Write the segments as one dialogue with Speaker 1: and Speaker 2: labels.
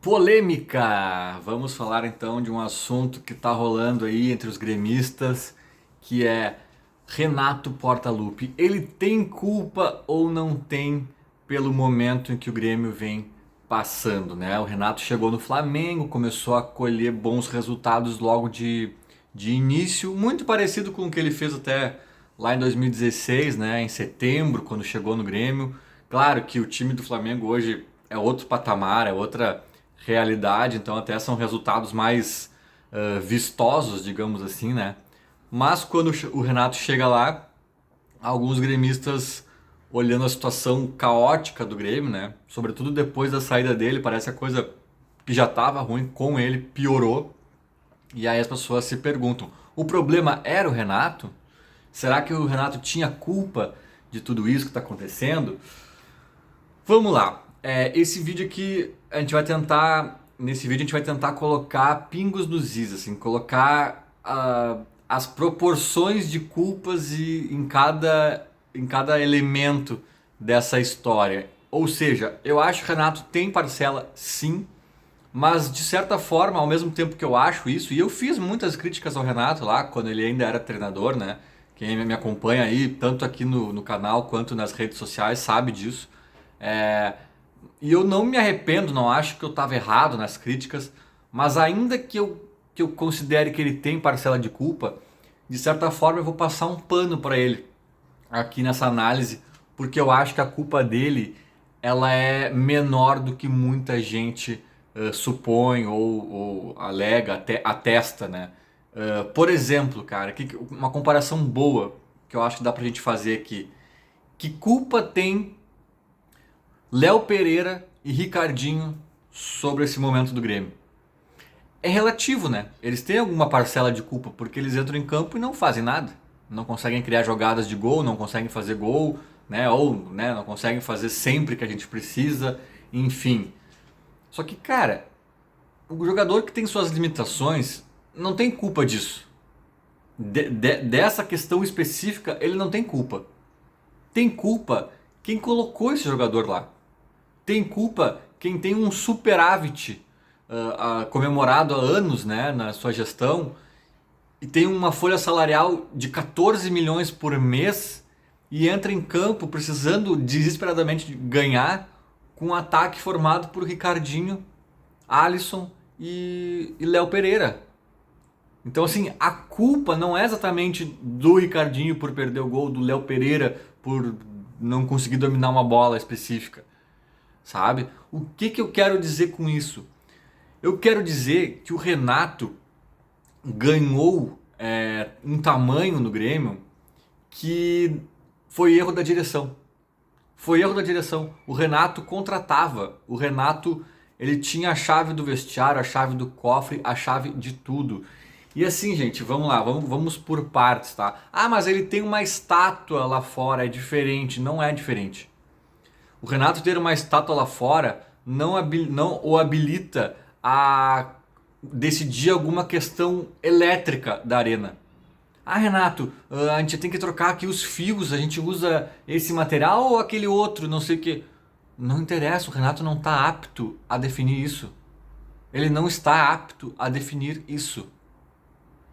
Speaker 1: Polêmica! Vamos falar então de um assunto que está rolando aí entre os gremistas, que é Renato Portaluppi. Ele tem culpa ou não tem pelo momento em que o Grêmio vem passando, né? O Renato chegou no Flamengo, começou a colher bons resultados logo de início, muito parecido com o que ele fez até lá em 2016, né? Em setembro, quando chegou no Grêmio. Claro que o time do Flamengo hoje é outro patamar, é outra realidade, então até são resultados mais vistosos, digamos assim, né? Mas quando o Renato chega lá, alguns gremistas olhando a situação caótica do Grêmio, né? Sobretudo depois da saída dele, parece a coisa que já estava ruim com ele piorou. E aí as pessoas se perguntam: o problema era o Renato? Será que o Renato tinha culpa de tudo isso que está acontecendo? Vamos lá. Esse vídeo aqui a gente vai tentar. Nesse vídeo a gente vai tentar colocar pingos nos is, assim, colocar as proporções de culpas em cada elemento dessa história. Ou seja, eu acho que o Renato tem parcela sim, mas de certa forma, ao mesmo tempo que eu acho isso, e eu fiz muitas críticas ao Renato lá quando ele ainda era treinador, né? Quem me acompanha aí, tanto aqui no canal quanto nas redes sociais, sabe disso. É, e eu não me arrependo, não acho que eu estava errado nas críticas, mas ainda que eu considere que ele tem parcela de culpa, de certa forma eu vou passar um pano para ele aqui nessa análise, porque eu acho que a culpa dele ela é menor do que muita gente supõe ou alega, até atesta, né? Por exemplo, cara, uma comparação boa que eu acho que dá pra gente fazer aqui. Que culpa tem Léo Pereira e Ricardinho sobre esse momento do Grêmio? É relativo, né? Eles têm alguma parcela de culpa porque eles entram em campo e não fazem nada. Não conseguem criar jogadas de gol, não conseguem fazer gol, né? Ou né, não conseguem fazer sempre que a gente precisa, enfim. Só que, cara, o jogador que tem suas limitações não tem culpa disso. Dessa questão específica, ele não tem culpa. Tem culpa quem colocou esse jogador lá. Tem culpa quem tem um superávit comemorado há anos, né, na sua gestão e tem uma folha salarial de 14 milhões por mês e entra em campo precisando desesperadamente ganhar com um ataque formado por Ricardinho, Alisson e Léo Pereira. Então, assim, a culpa não é exatamente do Ricardinho por perder o gol, do Léo Pereira por não conseguir dominar uma bola específica, sabe? O que eu quero dizer com isso? Eu quero dizer que o Renato ganhou um tamanho no Grêmio que foi erro da direção. Foi erro da direção. O Renato contratava. O Renato ele tinha a chave do vestiário, a chave do cofre, a chave de tudo. E assim, gente, vamos lá, vamos por partes, tá? Ah, mas ele tem uma estátua lá fora, é diferente. Não é diferente. O Renato ter uma estátua lá fora não o habilita a decidir alguma questão elétrica da arena. Ah, Renato, a gente tem que trocar aqui os fios, a gente usa esse material ou aquele outro, não sei o que. Não interessa, o Renato não está apto a definir isso. Ele não está apto a definir isso.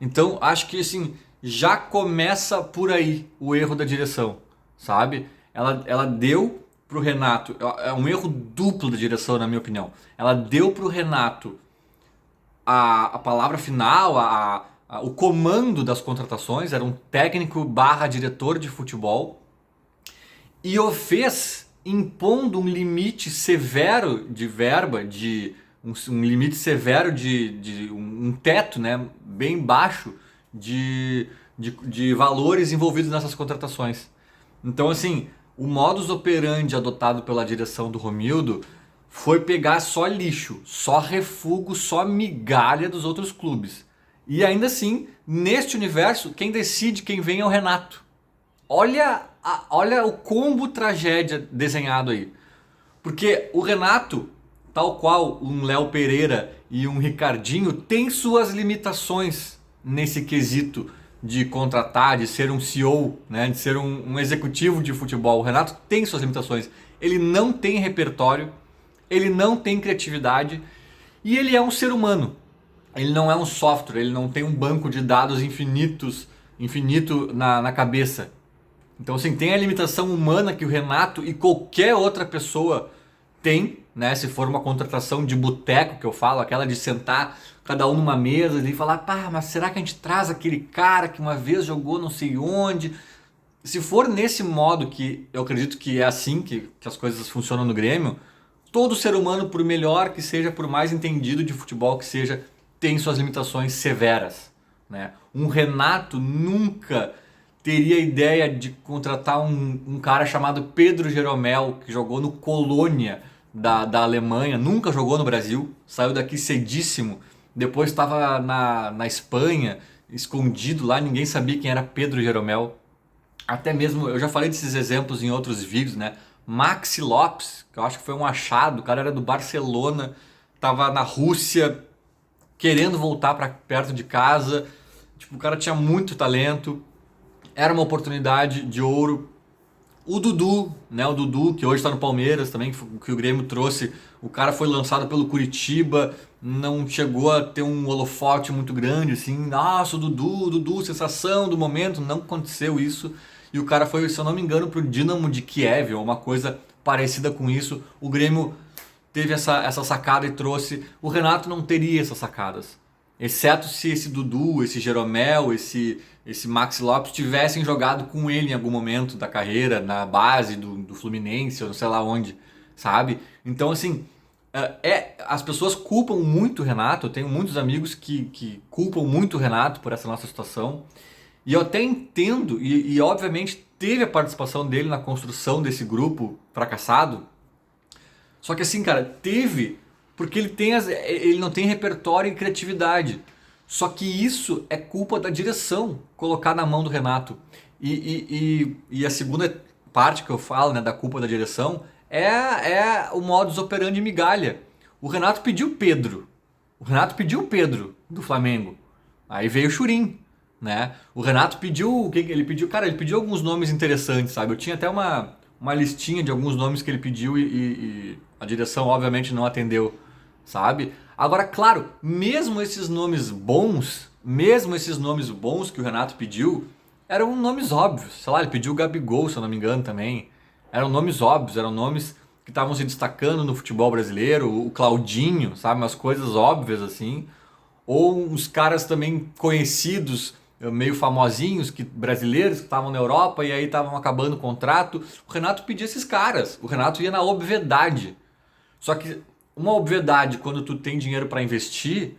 Speaker 1: Então, acho que assim, já começa por aí o erro da direção, sabe? Ela deu pro Renato, é um erro duplo da direção, na minha opinião. Ela deu pro Renato a palavra final, o comando das contratações, era um técnico barra diretor de futebol, e o fez impondo um limite severo de verba, um limite severo um teto, né, bem baixo de valores envolvidos nessas contratações. Então, assim, o modus operandi adotado pela direção do Romildo foi pegar só lixo, só refúgio, só migalha dos outros clubes. E ainda assim, neste universo, quem decide quem vem é o Renato. Olha o combo tragédia desenhado aí. Porque o Renato, tal qual um Léo Pereira e um Ricardinho, tem suas limitações nesse quesito de contratar, de ser um CEO, né, de ser um executivo de futebol. O Renato tem suas limitações. Ele não tem repertório, ele não tem criatividade E ele é um ser humano. Ele não é um software, ele não tem um banco de dados infinito na cabeça. Então, assim, tem a limitação humana que o Renato e qualquer outra pessoa tem, né? Se for uma contratação de boteco que eu falo, aquela de sentar cada um numa mesa e falar, pá, mas será que a gente traz aquele cara que uma vez jogou não sei onde? Se for nesse modo, que eu acredito que é assim que as coisas funcionam no Grêmio, todo ser humano, por melhor que seja, por mais entendido de futebol que seja, tem suas limitações severas, né? Um Renato nunca teria ideia de contratar um cara chamado Pedro Jeromel, que jogou no Colônia da Alemanha, nunca jogou no Brasil, saiu daqui cedíssimo, depois estava na Espanha, escondido lá, ninguém sabia quem era Pedro Jeromel. Até mesmo, eu já falei desses exemplos em outros vídeos, né? Maxi Lopes, que eu acho que foi um achado, o cara era do Barcelona, estava na Rússia, querendo voltar para perto de casa. Tipo, o cara tinha muito talento, era uma oportunidade de ouro. O Dudu, né? O Dudu, que hoje está no Palmeiras também, que o Grêmio trouxe. O cara foi lançado pelo Curitiba, não chegou a ter um holofote muito grande, assim. Nossa, o Dudu, sensação do momento. Não aconteceu isso. E o cara foi, se eu não me engano, pro Dinamo de Kiev, ou uma coisa parecida com isso. O Grêmio teve essa sacada e trouxe. O Renato não teria essas sacadas. Exceto se esse Dudu, esse Jeromel, esse Maxi Lopes tivessem jogado com ele em algum momento da carreira, na base do Fluminense, ou não sei lá onde, sabe? Então, assim, as pessoas culpam muito o Renato. Eu tenho muitos amigos que culpam muito o Renato por essa nossa situação. E eu até entendo, e obviamente teve a participação dele na construção desse grupo fracassado. Só que assim, cara, teve, porque ele não tem repertório e criatividade. Só que isso é culpa da direção, colocar na mão do Renato. E a segunda parte que eu falo, né, da culpa da direção, é o modus operandi migalha. O Renato pediu Pedro. O Renato pediu o Pedro do Flamengo. Aí veio o Churin, né? O Renato pediu, ele pediu, cara, ele pediu alguns nomes interessantes, sabe? Eu tinha até uma listinha de alguns nomes que ele pediu e a direção obviamente não atendeu, sabe? Agora, claro, mesmo esses nomes bons que o Renato pediu, eram nomes óbvios. Sei lá, ele pediu o Gabigol, se eu não me engano, também. Eram nomes óbvios, eram nomes que estavam se destacando no futebol brasileiro, o Claudinho, sabe? Umas coisas óbvias assim. Ou uns caras também conhecidos, meio famosinhos, brasileiros que estavam na Europa e aí estavam acabando o contrato. O Renato pedia esses caras. O Renato ia na obviedade. Só que uma obviedade, quando tu tem dinheiro para investir,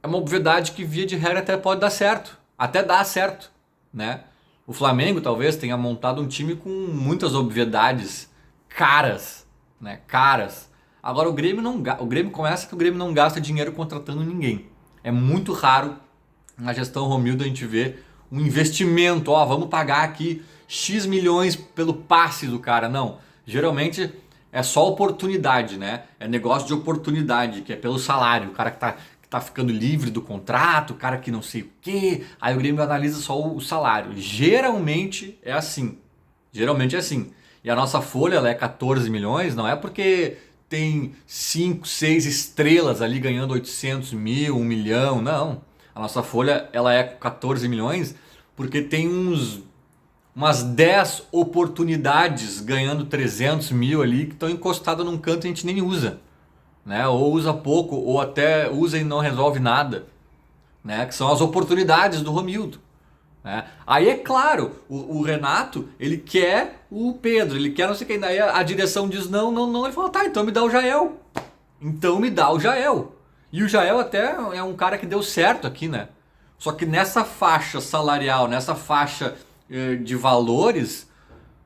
Speaker 1: é uma obviedade que via de regra até pode dar certo. Até dá certo, né? O Flamengo talvez tenha montado um time com muitas obviedades caras, né? Caras. Agora o Grêmio começa que o Grêmio não gasta dinheiro contratando ninguém. É muito raro na gestão Romildo a gente ver um investimento, vamos pagar aqui X milhões pelo passe do cara. Não, geralmente é só oportunidade, né? É negócio de oportunidade, que é pelo salário. O cara que tá ficando livre do contrato, o cara que não sei o quê. Aí o Grêmio analisa só o salário. Geralmente é assim. Geralmente é assim. E a nossa folha, ela é 14 milhões, não é porque tem 5, 6 estrelas ali ganhando 800 mil, 1 milhão, não. A nossa folha, ela é 14 milhões porque tem umas 10 oportunidades ganhando 300 mil ali que estão encostadas num canto e a gente nem usa, né? Ou usa pouco, ou até usa e não resolve nada, né? Que são as oportunidades do Romildo, né? Aí é claro, o Renato, ele quer o Pedro, ele quer não sei quem, daí a direção diz não, não, não, ele fala, tá, então me dá o Jael. Então me dá o Jael. E o Jael até é um cara que deu certo aqui, né? Só que nessa faixa salarial, nessa faixa de valores,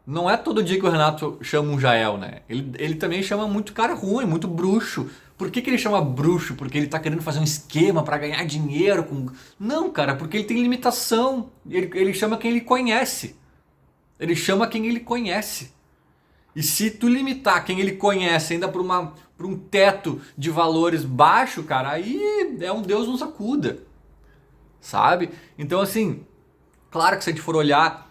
Speaker 1: não é todo dia que o Renato chama um Jael, né? Ele também chama muito cara ruim, muito bruxo. Por que ele chama bruxo? Porque ele tá querendo fazer um esquema para ganhar dinheiro com... Não, cara, porque ele tem limitação. Ele chama quem ele conhece. Ele chama quem ele conhece. E se tu limitar quem ele conhece ainda para um teto de valores baixo, cara, aí é um Deus nos acuda. Sabe? Então assim, claro que se a gente for olhar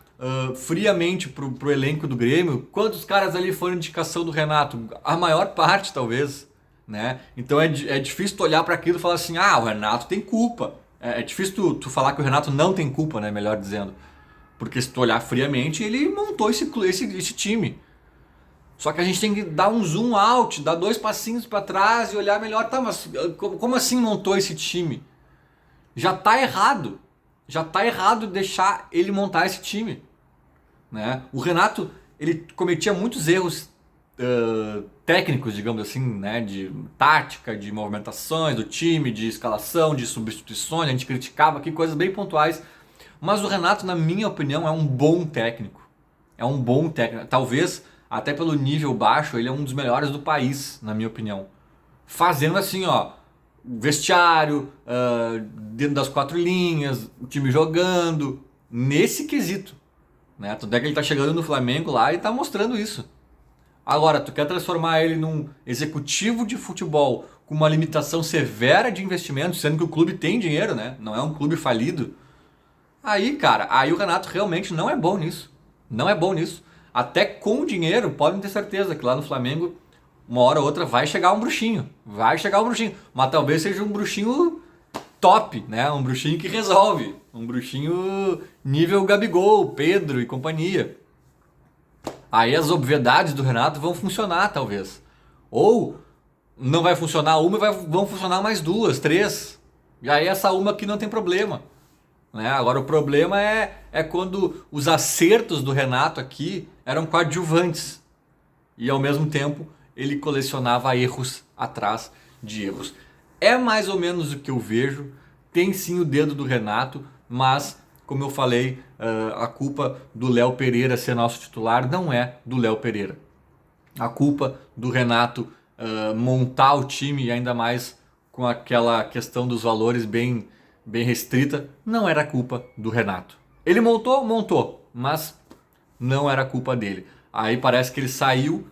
Speaker 1: friamente pro elenco do Grêmio, quantos caras ali foram indicação do Renato? A maior parte, talvez. né? Então é difícil tu olhar para aquilo e falar assim, ah, o Renato tem culpa. É difícil tu falar que o Renato não tem culpa, né? Melhor dizendo. Porque se tu olhar friamente, ele montou esse time. Só que a gente tem que dar um zoom out, dar 2 passinhos para trás e olhar melhor. Tá, mas como assim montou esse time? Já tá errado. Já tá errado deixar ele montar esse time, né? O Renato, ele cometia muitos erros técnicos, digamos assim, né? De tática, de movimentações do time, de escalação, de substituições. A gente criticava aqui coisas bem pontuais. Mas o Renato, na minha opinião, é um bom técnico. É um bom técnico. Talvez, até pelo nível baixo, ele é um dos melhores do país, na minha opinião. Fazendo assim, ó, vestiário, dentro das 4 linhas, o time jogando, nesse quesito, né? Tanto é que ele tá chegando no Flamengo lá e tá mostrando isso. Agora, tu quer transformar ele num executivo de futebol com uma limitação severa de investimento, sendo que o clube tem dinheiro, né? Não é um clube falido. Aí, cara, aí o Renato realmente não é bom nisso. Não é bom nisso. Até com dinheiro, podem ter certeza que lá no Flamengo, uma hora ou outra vai chegar um bruxinho. Vai chegar um bruxinho. Mas talvez seja um bruxinho top, né? Um bruxinho que resolve. Um bruxinho nível Gabigol, Pedro e companhia. Aí as obviedades do Renato vão funcionar, talvez. Ou não vai funcionar uma e vão funcionar mais 2, 3. E aí essa uma aqui não tem problema. Né? Agora o problema é quando os acertos do Renato aqui eram coadjuvantes. E ao mesmo tempo ele colecionava erros atrás de erros. É mais ou menos o que eu vejo. Tem sim o dedo do Renato, mas como eu falei, a culpa do Léo Pereira ser nosso titular não é do Léo Pereira. A culpa do Renato montar o time, e ainda mais com aquela questão dos valores bem restrita, não era culpa do Renato. Ele montou, mas não era culpa dele. Aí parece que ele saiu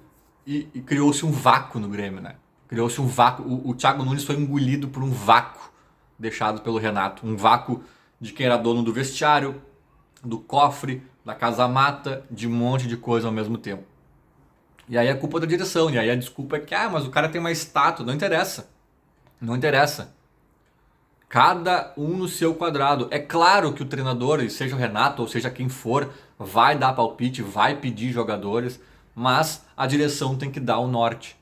Speaker 1: e criou-se um vácuo no Grêmio, né? Criou-se um vácuo. O Thiago Nunes foi engolido por um vácuo deixado pelo Renato. Um vácuo de quem era dono do vestiário, do cofre, da casa-mata, de um monte de coisa ao mesmo tempo. E aí a culpa da direção. E aí a desculpa é que, mas o cara tem uma estátua. Não interessa. Não interessa. Cada um no seu quadrado. É claro que o treinador, seja o Renato ou seja quem for, vai dar palpite, vai pedir jogadores, mas a direção tem que dar o norte.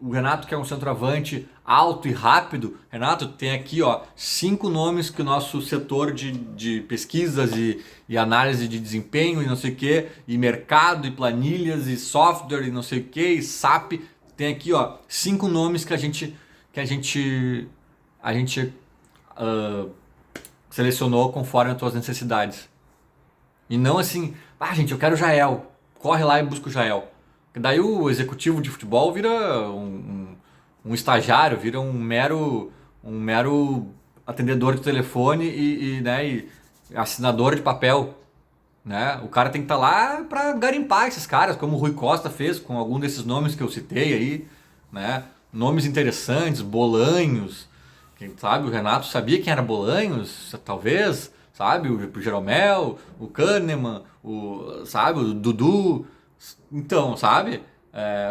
Speaker 1: O Renato que é um centroavante alto e rápido. Renato, tem aqui 5 nomes que o nosso setor de pesquisas e análise de desempenho e não sei o que, e mercado, e planilhas, e software, e não sei o que, e SAP, tem aqui 5 nomes que a gente selecionou conforme as tuas necessidades. E não assim, gente, eu quero o Jael, corre lá e busca o Jael. Daí o executivo de futebol vira um estagiário, vira um mero atendedor de telefone e assinador de papel. Né? O cara tem que estar lá para garimpar esses caras, como o Rui Costa fez com algum desses nomes que eu citei aí. Né? Nomes interessantes, Bolanhos. Quem sabe o Renato sabia quem era Bolanhos, talvez. Sabe? O Jeromel, o Kahneman, o Dudu. Então, sabe?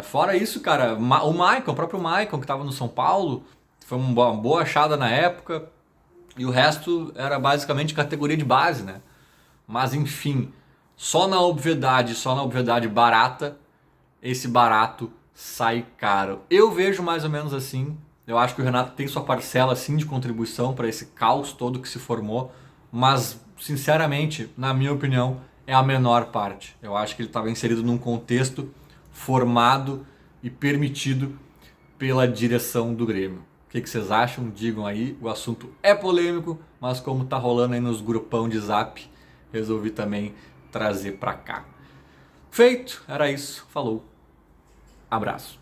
Speaker 1: Fora isso, cara, o próprio Maicon, que estava no São Paulo, foi uma boa achada na época. E o resto era basicamente categoria de base, né? Mas enfim, só na obviedade barata, esse barato sai caro. Eu vejo mais ou menos assim. Eu acho que o Renato tem sua parcela sim de contribuição para esse caos todo que se formou. Mas, sinceramente, na minha opinião, é a menor parte. Eu acho que ele estava inserido num contexto formado e permitido pela direção do Grêmio. O que vocês acham? Digam aí. O assunto é polêmico, mas como tá rolando aí nos grupão de zap, resolvi também trazer para cá. Feito, era isso. Falou. Abraço.